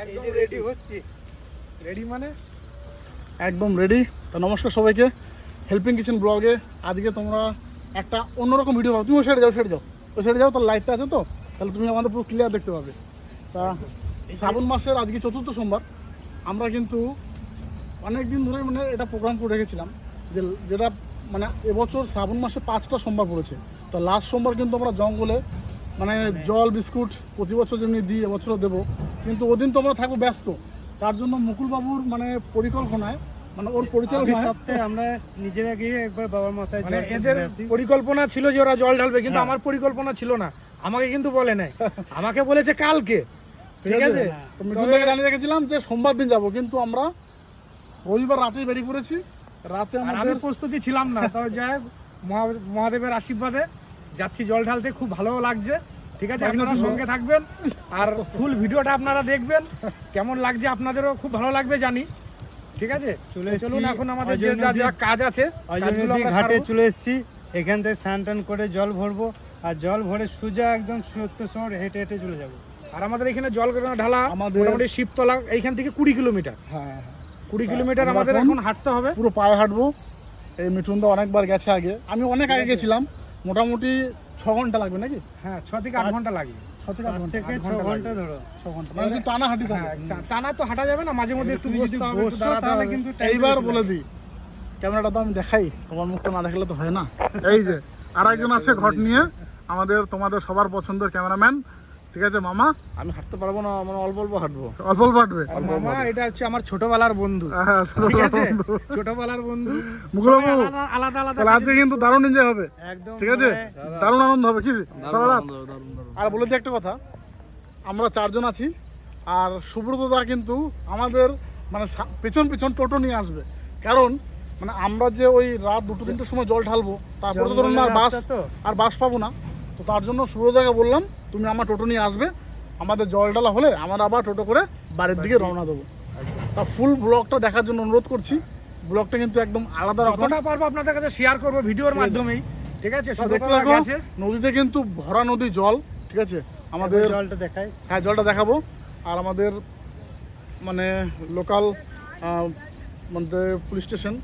একদম রেডি হচ্ছি। রেডি মানে একদম রেডি। তো নমস্কার সবাইকে, হেল্পিং কিচেন ব্লগে আজকে তোমরা একটা অন্যরকম ভিডিও পাবো। তুমি ওই সাইডে যাও, ওই সাইডে যাও, তোর লাইটটা আছে তো, তাহলে তুমি আমাদের পুরো ক্লিয়ার দেখতে পাবে। তা শ্রাবণ মাসের আজকে 4র্থ সোমবার। আমরা কিন্তু অনেক দিন ধরে মানে এটা প্রোগ্রাম করে রেখেছিলাম যেটা মানে এবছর শ্রাবণ মাসে 5টা সোমবার পড়েছে। তো লাস্ট সোমবার কিন্তু আমরা জঙ্গলে মানে জল বিস্কুট প্রতি বছর যেমনি দিই এবছরও দেবো, কিন্তু ওদিন তো আমরা থাকবো ব্যস্ত। তার জন্য মুকুলবাবুর মানে পরিকল্পনায় মানে ওর পরিচালনায় আমরা নিজেরা গিয়ে একবার বাবার মাথায় মানে এদের পরিকল্পনা ছিল যে ওরা জল ঢালবে, কিন্তু আমার পরিকল্পনা ছিল না। আমাকে কিন্তু বলে নাই, আমাকে বলেছে কালকে। ঠিক আছে, তো মিঠুন থেকে জানিয়ে রেখেছিলাম যে সোমবার দিন যাব, কিন্তু আমরা রবিবার রাতেই বেরিয়ে পড়েছি। রাতে আমি প্রস্তুতি ছিলাম না, তবে যাই হোক মহাদেবের আশীর্বাদে যাচ্ছি জল ঢালতে। খুব ভালো লাগছে। ঠিক আছে, আপনারা সঙ্গে থাকবেন আর ফুল ভিডিওটা আপনারা দেখবেন। কেমন লাগছে আপনাদেরও খুব ভালো লাগবে জানি। ঠিক আছে, চলুন এখন আমাদের যে যা কাজ আছে ঘাটে চলে এসেছি। এখান থেকে স্নান টান করে জল ভরবো, আর জল ভরে সোজা একদম 70 শহর হেঁটে হেঁটে চলে যাবো। আর আমাদের এখানে জল ঢালা মোটামুটি শিবতলা এইখান থেকে 20 কিলোমিটার। হ্যাঁ 20 কিলোমিটার আমাদের এখন হাঁটতে হবে, পুরো পায়ে হাঁটবো। এই মিঠুন দা অনেকবার গেছে আগে, আমি অনেক আগে গেছিলাম। মোটামুটি 6 ঘন্টা লাগবে নাকি? হ্যাঁ 6 থেকে 8 ঘন্টা লাগে। 6 থেকে 8 থেকে 6 ঘন্টা ধরো। 6 ঘন্টা মানে টানা হাঁটি থাকে। টানা তো হাঁটা যাবে না, মাঝে মধ্যে একটু বসতে হবে, একটু দাঁড়াতে হবে। কিন্তু এইবার বলে দিই, ক্যামেরাটা তো আমি দেখাই, তোমার মুখটা না দেখালে তো হয় না। এই যে আরেকজন আছে ঘট নিয়ে, আমাদের তোমাদের সবার পছন্দের ক্যামেরাম্যান। ঠিক আছে মামা, আমি হাঁটতে পারবো না, মানে অল্প অল্প হাঁটবো। অল্প অল্প হাঁটবে মামা। এটা হচ্ছে আমার ছোটবেলার বন্ধু। হ্যাঁ ঠিক আছে, ছোটবেলার বন্ধু। মুকুলবাবু আলাদা আলাদা তাহলে আজকে কিন্তু দারুণ এনজয় হবে। একদম ঠিক আছে, দারুণ আনন্দ হবে কি সারা রাত। দারুণ। আর বলে দিই একটা কথা, আমরা 4 জন আছি, আর সুব্রত দা কিন্তু আমাদের মানে পেছন পেছন টোটো নিয়ে আসবে। কারণ মানে আমরা যে ওই রাত 2-3টের সময় জল ঢালবো, তারপরে তো ধরুন আর বাস পাবো না। তো তার জন্য সুব্রতদাকে বললাম তুমি আমার টোটো নিয়ে আসবে, আমাদের জল ঢালা হলে আমরা আবার টোটো করে বাড়ির দিকে রওনা দেবো। তা ফুল ব্লগটা দেখার জন্য অনুরোধ করছি। ব্লগটা কিন্তু একদম আলাদা রকম, যতটা পারবো আপনাদের কাছে শেয়ার করবো ভিডিওর মাধ্যমেই। ঠিক আছে, দেখতে থাকো। নদীতে কিন্তু ভরা নদী জল। ঠিক আছে, আমাদের জলটা দেখাই। হ্যাঁ জলটা দেখাবো। আর আমাদের মানে লোকাল মানে পুলিশ স্টেশন,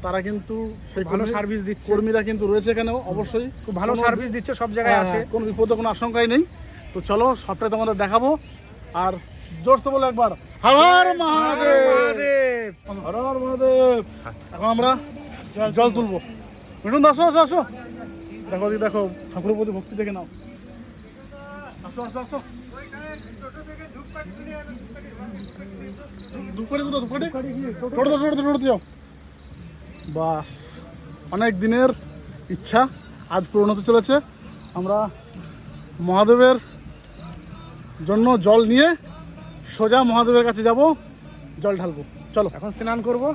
তারা কিন্তু সেই ভালো সার্ভিস দিচ্ছে। কর্মীরা কিন্তু রয়েছে এখানেও, অবশ্যই খুব ভালো সার্ভিস দিচ্ছে, সব জায়গায় আছে, কোনো বিপদে কোনো আশঙ্কাই নেই। তো চলো সবটাই তোমাদের দেখাবো। আর জোরসে বলে একবার হর হর মহাদেব, হর হর মহাদেব। এখন আমরা জল তুলবো। মিঠুন দা আসো আসো আসো, দেখো দেখো ঠাকুরের প্রতি ভক্তি দেখে নাও। আসো আসো আসো, বাস অনেক দিনের ইচ্ছা আজ পূরণ হতে চলেছে। আমরা মহাদেবের জন্য জল নিয়ে সোজা মহাদেবের কাছে যাব, জল ঢালবো। চলো এখন স্নান করবো,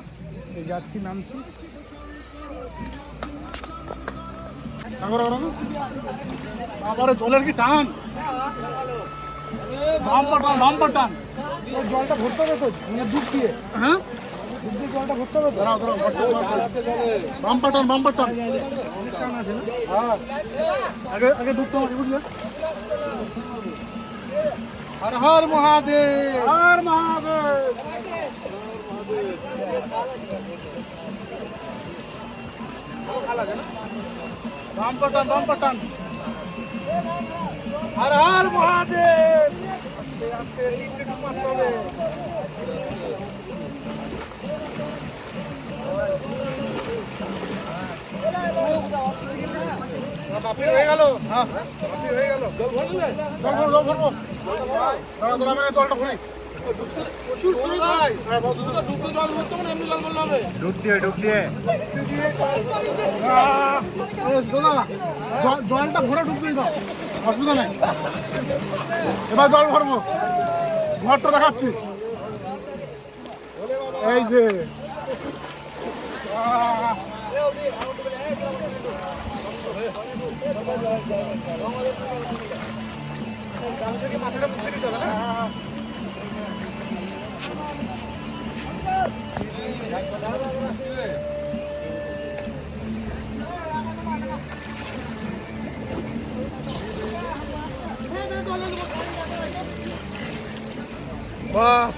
এই যাচ্ছি, নামছি। আবার জলের কি টান, বাম্পার টান। জলটা ভরতে হবে তো, মানে ডুব দিয়ে। হ্যাঁ ডুব দিয়ে জলটা ভরতে হবে তো। বাম্পার টান। হ্যাঁ আগে আগে ডুবতে হবে, বুঝলে। হর হর মহাদেব, হর মহাদেব। বাম্পার টান। হর হর মহাদেব। আস্তে আস্তে একটু মারতে হবে। বাপির হয়ে গেল, হ্যাঁ বাপির হয়ে গেল। জল ভরবো। দাঁড়া আমি জলটা ভরি। প্রচুর শুরু ভাই। হ্যাঁ বস, ডুবতে জল ভরতে হবে না, এমনি জল ভরলে হবে। ডুব দিয়ে জলটা ভরে ঢুকতেই দাও, অসুবিধা নেই। এবার জল ভরবো, ঘরটা দেখাচ্ছি। এই যে মাথাটা মুছে দিতে হবে না। বাস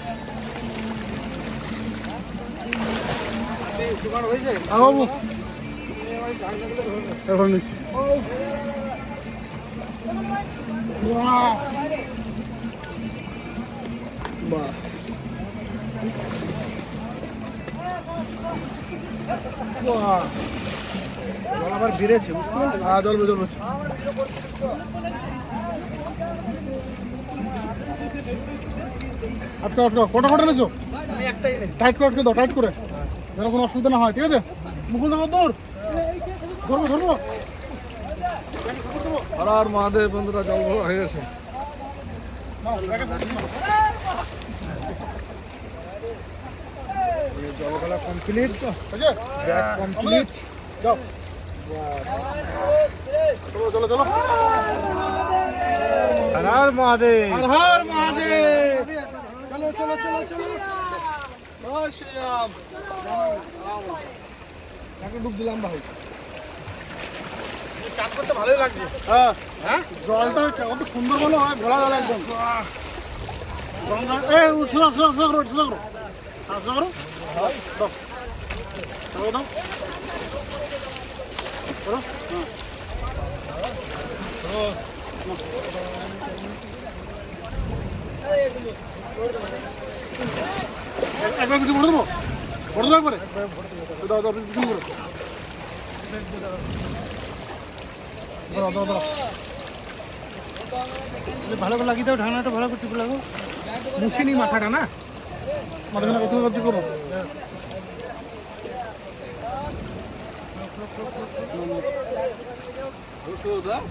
সুগার হয়েছে বাবু এখন নিচ্ছি বাস জল আবার বেড়েছে বুঝতে পারলে হ্যাঁ জল বেরোচ্ছে আটকা আটকা কটা কটা এনেছো আমি একটাই এনেছি টাইট করে আটকে দাও টাইট করে যেন কোনো অসুবিধা না হয় ঠিক আছে মুকুল দেখো তোর ধরবো ধরবো আর মহাদেব বন্ধুরা জল ভরা হয়ে গেছে। জলগুলা কমপ্লিট বুঝে ব্যাগ কমপ্লিট যাও চলো চলো চলো আর মহাদেব হর হর মহাদেব চলো চলো চলো চলো জয় শ্রীরাম। একটা ডুব দিলাম ভাই চান করতে ভালোই লাগছে হ্যাঁ হ্যাঁ জলটা কত সুন্দর মনে হয় ভোলা জল একদম গঙ্গা এ সোজা সোজা সোজা করো সোজা করো হ্যাঁ সোজা করো দাও দাও করো একবার কিছু ভরে দেবো ভরে দেবো একবারে দাও দাও কিছু করো দাও দাও দাও ভালো করে লাগিয়ে দাও ঢাকনাটা ভালো করে টিপে লাগো মুসিনি মাথাটা না মাঝখানে কত কাজ করো ওষুধ হ্যাঁ?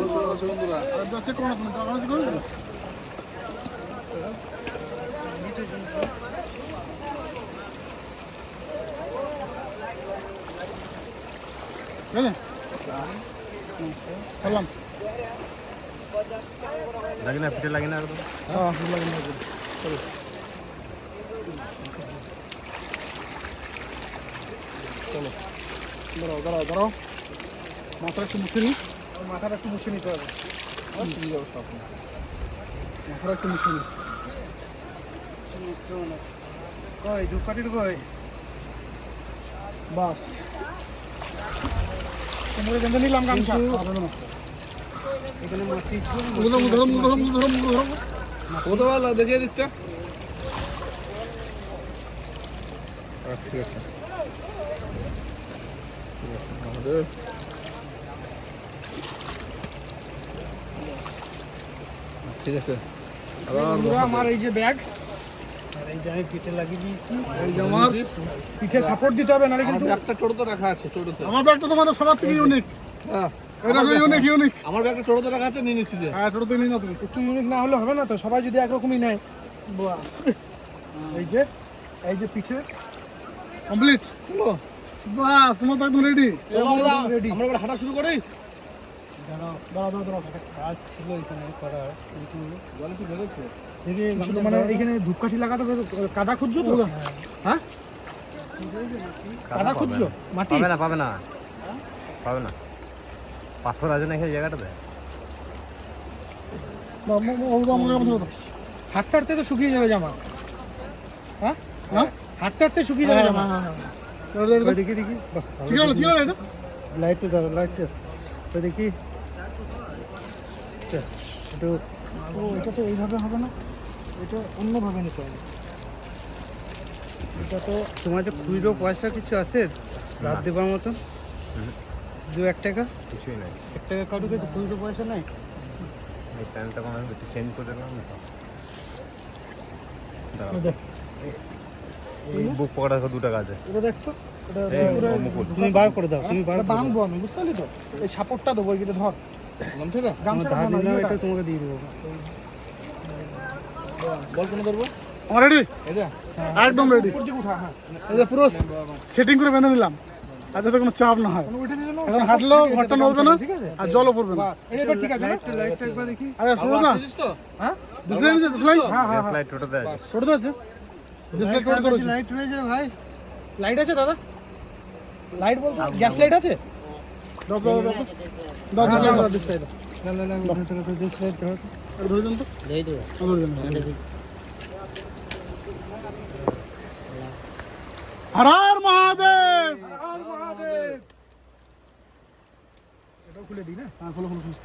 ওষুধ আছে বন্ধুরা। চেক করো না তুমি টাকা কাজ করো ঠিক আছে খেলাম লাগে না পিঠে লাগে না একদম দাঁড়াও দাঁড়াও দাঁড়াও মাথাটা একটু মুছে নিই মাথাটা একটু মুছে নিতে হবে মাথাটা একটু মুছে নিই কই ধূপকাঠির কই বাস কোমরে বেঁধে নিলাম গামছা এখানে মাটি ছিল ধরো ধরো ধরো ধরো ধরো কোথাও দেখিয়ে দিচ্ছে। ঠিক আছে মহাদেব ঠিক আছে। বন্ধুরা, আমার এই যে ব্যাগ আর এই যে আমি পিঠে লাগিয়ে দিয়েছি এই যে আমার পিঠে সাপোর্ট দিতে হবে নাহলে আমার কিন্তু ব্যাগটা টোটোতে রাখা আছে টোটোতে। আমার ব্যাগটা তোমাদের সবার থেকে ইউনিক হ্যাঁ এটা ইউনিক ইউনিক আমার ব্যাগটা টোটোতে রাখা আছে নিয়ে নিচ্ছি যে। হ্যাঁ ছোটো থেকে নিই না তুমি একটু ইউনিক না হলে হবে না তো, সবাই যদি একরকমই নেয়। এই যে পিঠে কমপ্লিট বাস তোমার তো একদম রেডি চলো আমরা ready। আমরা এবার হাঁটা শুরু করি। দাঁড়াও দাঁড়াও দাঁড়াও কাজ ছিল এখানে করার জলে কি বেরোচ্ছে? শুধু মানে এইখানে ধূপকাঠি লাগাতে হবে, কাদা খুঁজছো তো? হ্যাঁ কাদা খুঁজছো? মাটি পাবে না পাবে না পাবে না পাথর আছে না এই জায়গাটাতে আমাকে কথা বলো হাঁটতে হাঁটতে তো শুকিয়ে যাবে জামা। হ্যাঁ হ্যাঁ হাঁটতে হাঁটতে শুকিয়ে যাবে জামা। ওই দেখি দেখি ঠিক আছে ঠিক আছে এটা লাইটটা দাও লাইটটা তো দেখি একটু ও এটা তো এইভাবে হবে না, এটা অন্যভাবে নিতে হবে। এটা তো তোমার যে খুচরো পয়সা কিছু আছে রাত দেবার মতো? 2-1 টাকা কিছুই নাই 1 টাকা কারোর কাছে খুচরো পয়সা নাই? এই প্যান্টটা কোনো একটু চেঞ্জ করে দিলাম তো দাঁড়াও। দেখ, এই বুক পকেটে 2 টাকা আছে এটা দেখতো, এটা এই পুরো মুকুল তুমি বার করে দাও তুমি বার এটা করে দাও বাঁধবো আমি, বুঝতে পারলি তো? এই সাপোর্টটা দেবো, এটা ধর গামছাটা আমার গামছা ধার নিলাম এটা তোমাকে দিয়ে দেবো বল কোনো ধরবো আমার রেডি এটা একদম রেডি উপর দিকে উঠা। হ্যাঁ এই যে পুরো সেটিং করে বেঁধে নিলাম আর যাতে কোনো চাপ না হয় কোনো উঠে দিলে না, এখন support হাঁটলেও থাকে, ঘরটা এটা নড়বে না ঠিক আছে? আর জলও পড়বে না বাস, এটা ঠিক আছে না? লাইটটা একবার দেখি আরে শুনো না বুঝিস তো? হ্যাঁ ডিসলাইন আছে ডিসলাইন হ্যাঁ হ্যাঁ হ্যাঁ লাইট টোটাতে আছে ছোট তো আছে ডিসলাইন ছোট করেছি লাইট রয়েছে ভাই লাইট আছে দাদা? লাইট বলতে গ্যাস লাইট আছে? দাও দাও দাও দাও দাও ডিসলাইন এটা ধরে দেন তো ধরে দেন হর হর মহাদেব হর মহাদেব। এটাও খুলে দিই না। হ্যাঁ খোলো খোলো খোলো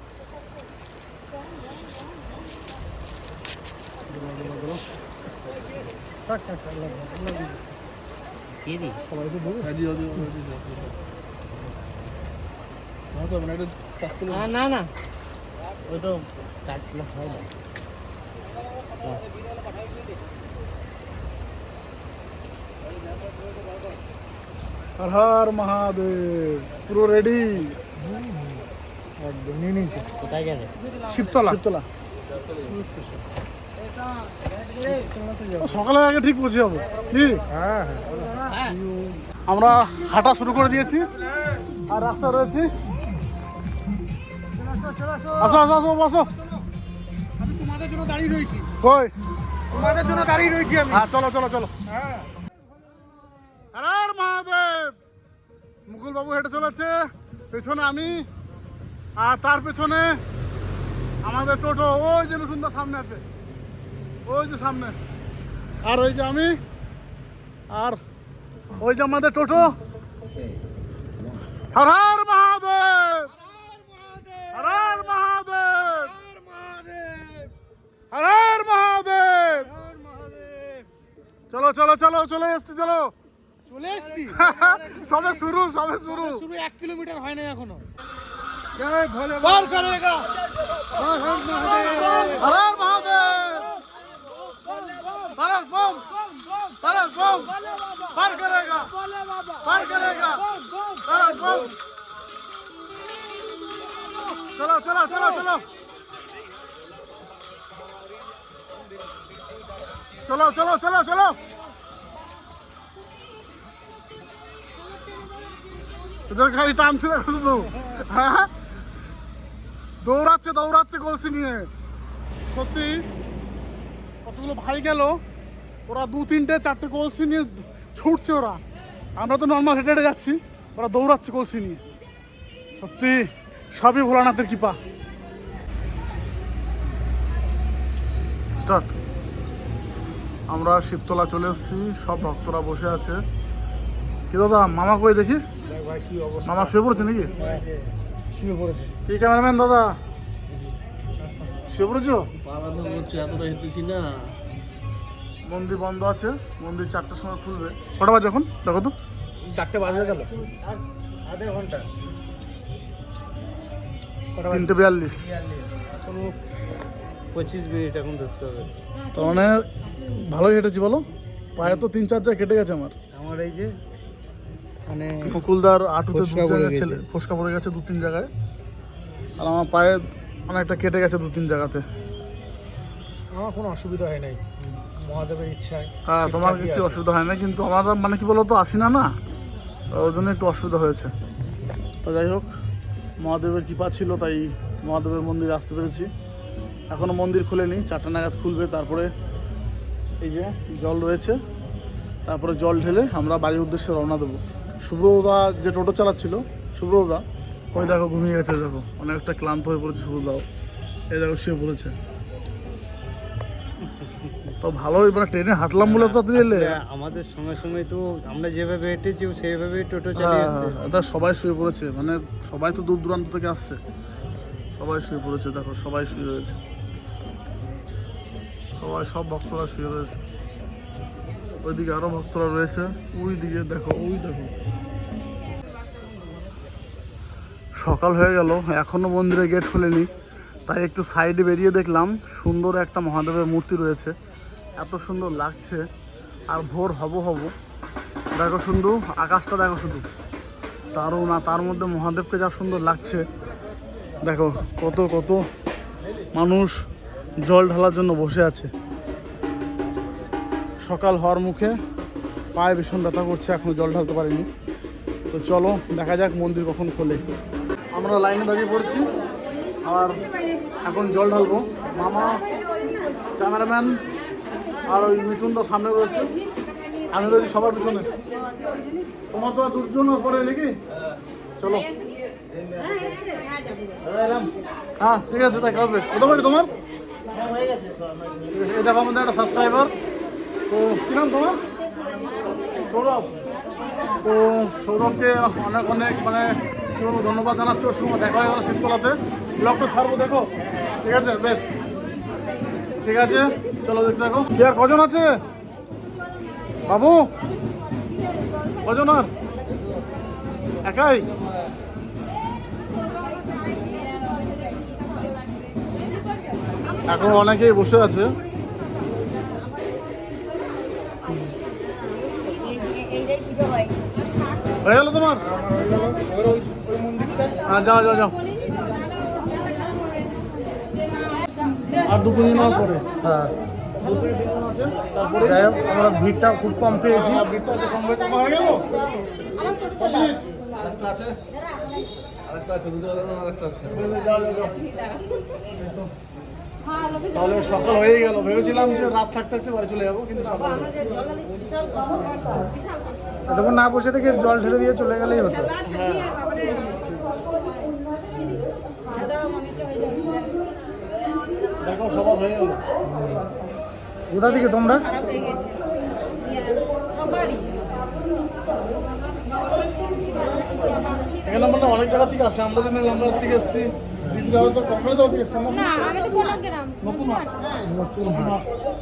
সবাইকে দেবো। হ্যাঁ দিও দিও দিও, দিও, দিও। না তো মানে এটা চাপ করে না ওই তো কাজগুলো হয় না। হর হর মহাদেব পুরো রেডি একদম নিয়ে নিয়েছি। কোথায় যাবে? শিবতলা। শিবতলা সকালে আগে ঠিক পৌঁছে যাবো কি হ্যাঁ হ্যাঁ। আমরা হাঁটা শুরু করে দিয়েছি আর রাস্তা রয়েছে আসো আসো আসো বসো আমি তোমাদের জন্য দাঁড়িয়ে রয়েছি। কই তোমাদের জন্য দাঁড়িয়ে রয়েছি আমি। হ্যাঁ চলো চলো চলো হ্যাঁ। হর হর মহাদেব মুকুল বাবু হেঁটে চলেছে পেছনে আমি আর তার পেছনে আমাদের টোটো ওই যে মিঠুনদার সামনে আছে ওই যে সামনে আর ওই যে আমি আর ওই যে আমাদের টোটো হর হর মহাদেব হর হর মহাদেব হর হর মহাদেব চলো চলো চলো চলে এসছি চলো চলে এসছি। সবে শুরু সবে শুরু শুরু 1 কিলোমিটার হয় না এখনো। জয় ভোলে পার করেগা। হর হর মহাদেব তারক বম পার করেগা তারক বম চলো চলো চলো চলো চলো চলো চলো চলো তোদের খালি টানছে দেখো শুধু হ্যাঁ দৌড়াচ্ছে দৌড়াচ্ছে কলসি নিয়ে সত্যি কতগুলো ভাই গেল ওরা 2-3-4টে কলসি নিয়ে ছুটছে ওরা আমরা তো নর্মাল হেঁটে হেঁটে যাচ্ছি ওরা দৌড়াচ্ছে কলসি নিয়ে সত্যি সবই ভোলানাথের কৃপা স্টার্ট আমরা শিবতলা চলে এসেছি সব ভক্তরা বসে আছে কি দাদা মামা কই দেখি দেখ ভাই কি অবস্থা। মামা শুয়ে পড়েছে নাকি শুয়ে পড়েছে। কি ক্যামেরাম্যান দাদা শুয়ে পড়েছো পাড়ানো হচ্ছে এতটা হেঁটেছি না। মন্দির বন্ধ আছে মন্দির 4টার সময় খুলবে কটা বাজে এখন দেখো তো 4টে বাজে গেল। আধা ঘন্টা 3:42 কোনো 25 মিনিট এখন ধরতে হবে। তার মানে ভালোই হেঁটেছি বলো পায়ে তো 3-4 জায়গা কেটে গেছে আমার আমার এই যে মানে মুকুলদার আঁটুতে ফোসকা 2 পড়ে জায়গায় গেছে। ছেলে ফোসকা পড়ে গেছে 2-3 জায়গায় আর আমার পায়ে অনেকটা কেটে গেছে 2-3 জায়গাতে আমার কোনো অসুবিধা হয় নাই মহাদেবের ইচ্ছায়। হ্যাঁ তোমার ঠিকঠাকই কিছু আছে। অসুবিধা হয় না কিন্তু আমার মানে কি বলো তো আসি না না ওই জন্য একটু অসুবিধা হয়েছে তো যাই হোক মহাদেবের কৃপা ছিল তাই মহাদেবের মন্দিরে আসতে পেরেছি এখনও মন্দির খুলেনি 4টা নাগাদ খুলবে তারপরে এই যে জল রয়েছে তারপরে জল ঢেলে আমরা বাড়ির উদ্দেশ্যে রওনা দেবো শুভ্রদা যে টোটো চালাচ্ছিল শুভ্রদা ওই দেখো ঘুমিয়ে গেছে দেখো অনেকটা ক্লান্ত হয়ে পড়েছে শুভ্রদাও এই দেখো শুয়ে পড়েছে তো ভালোই মানে ট্রেনে হাঁটলাম বলে তো তুই এলে আমাদের সঙ্গে তো আমরা যেভাবে হেঁটেছি সেইভাবেই টোটো চালিয়ে এসছে। এটা সবাই শুয়ে পড়েছে মানে সবাই তো দূর দূরান্ত থেকে আসছে সবাই শুয়ে পড়েছে দেখো সবাই শুয়ে রয়েছে সবাই সব ভক্তরা শুয়ে রয়েছে ওইদিকে আরো ভক্তরা রয়েছে ওই দিকে দেখো ওই দেখো সকাল হয়ে গেল এখনো মন্দিরে গেট খোলেনি তাই একটু সাইডে বেরিয়ে দেখলাম সুন্দর একটা মহাদেবের মূর্তি রয়েছে এত সুন্দর লাগছে আর ভোর হব দেখো শুধু আকাশটা দেখো শুধু তারও না তার মধ্যে মহাদেবকে যা সুন্দর লাগছে দেখো কত কত মানুষ জল ঢালার জন্য বসে আছে সকাল হওয়ার মুখে পায়ে ভীষণ ব্যথা করছে এখনো জল ঢালতে পারিনি তো চলো দেখা যাক মন্দির কখন খোলে আমরা লাইনে দাঁড়িয়ে পড়ছি আর এখন জল ঢালবো মামা ক্যামেরাম্যান আর ওই মিঠুনটা সামনে রয়েছে আমি রয়েছি সবার পিছনে তোমার তো আর দুজন পরে নাকি চলো হ্যাঁ ঠিক আছে, দেখা হবে। কত বাড়ি তোমার? এই দেখো আমাদের একটা সাবস্ক্রাইবার। তো কী নাম তোমার? সৌরভ। তো সৌরভকে অনেক অনেক মানে কী বলবো ধন্যবাদ জানাচ্ছি। ওর সঙ্গে দেখা হয়ে গেল শীততলাতে। ব্লগটা ছাড়বো দেখো, ঠিক আছে? বেশ ঠিক আছে, চলো দেখতে দেখো। কি আর কজন আছে বাবু? কজন আর? একাই? এখন অনেকেই বসে আছে। হয়ে গেল তোমার? হ্যাঁ যাও যাও যাও। আর 2-3 দিন পরে। হ্যাঁ 2-3 দিন আছে, তারপরে যাই হোক আমরা ভিড়টা খুব কম পেয়েছি। ভিড়টা তো কম হয়ে হয়ে গেল। আরেকটা আছে, দুটো আরেকটা আছে। যাও যাও যাও। তাহলে সকাল হয়েই গেল। ভেবেছিলাম যে রাত থাকতে থাকতে বাড়ি চলে যাবো, কিন্তু সকাল হলো। এতক্ষণ না বসে থেকে জল ঢেলে দিয়ে চলে গেলেই হতো। দেখো সবার হয়ে গেল। কোথা থেকে তোমরা? এখানে আমরা অনেক জায়গা থেকে আসে। আমরা যেন আমরা থেকে এসেছি, দিদিরা হয়তো কখনো জায়গা থেকে এসছেন না? নতুন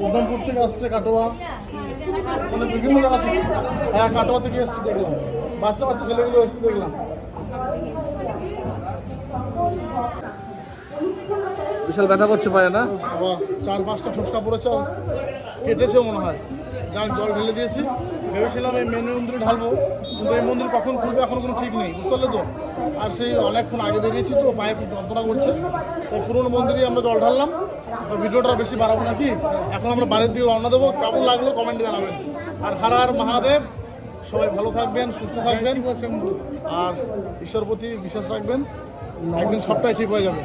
উদ্যানপুর থেকে আসছে, কাটোয়া, মানে বিভিন্ন জায়গা থেকে। হ্যাঁ কাটোয়া থেকে এসছি দেখলাম, বাচ্চা বাচ্চা ছেলেগুলো এসছে দেখলাম। বিশাল ব্যথা করছে পায়ে না? আবার 4-5টা ঠোসকা পড়েছে, কেটেছেও মনে হয়। যাক জল ঢেলে দিয়েছি। ভেবেছিলাম এই মেন মন্দিরে ঢালবো, কিন্তু এই মন্দির কখন খুলবে এখন কোনো ঠিক নেই, বুঝতে পারলে তো। আর সেই অনেকক্ষণ আগে বেরিয়েছি তো, পায়ে খুব যন্ত্রণা করছে। তো পুরোনো মন্দিরেই আমরা জল ঢাললাম। তো ভিডিওটা বেশি বাড়াবো নাকি, এখন আমরা বাড়ির দিকে রওনা দেবো। কেমন লাগলো কমেন্টে জানাবেন। আর হর হর মহাদেব। সবাই ভালো থাকবেন, সুস্থ থাকবেন, আর ঈশ্বর প্রতি বিশ্বাস রাখবেন। একদিন সবটাই ঠিক হয়ে যাবে।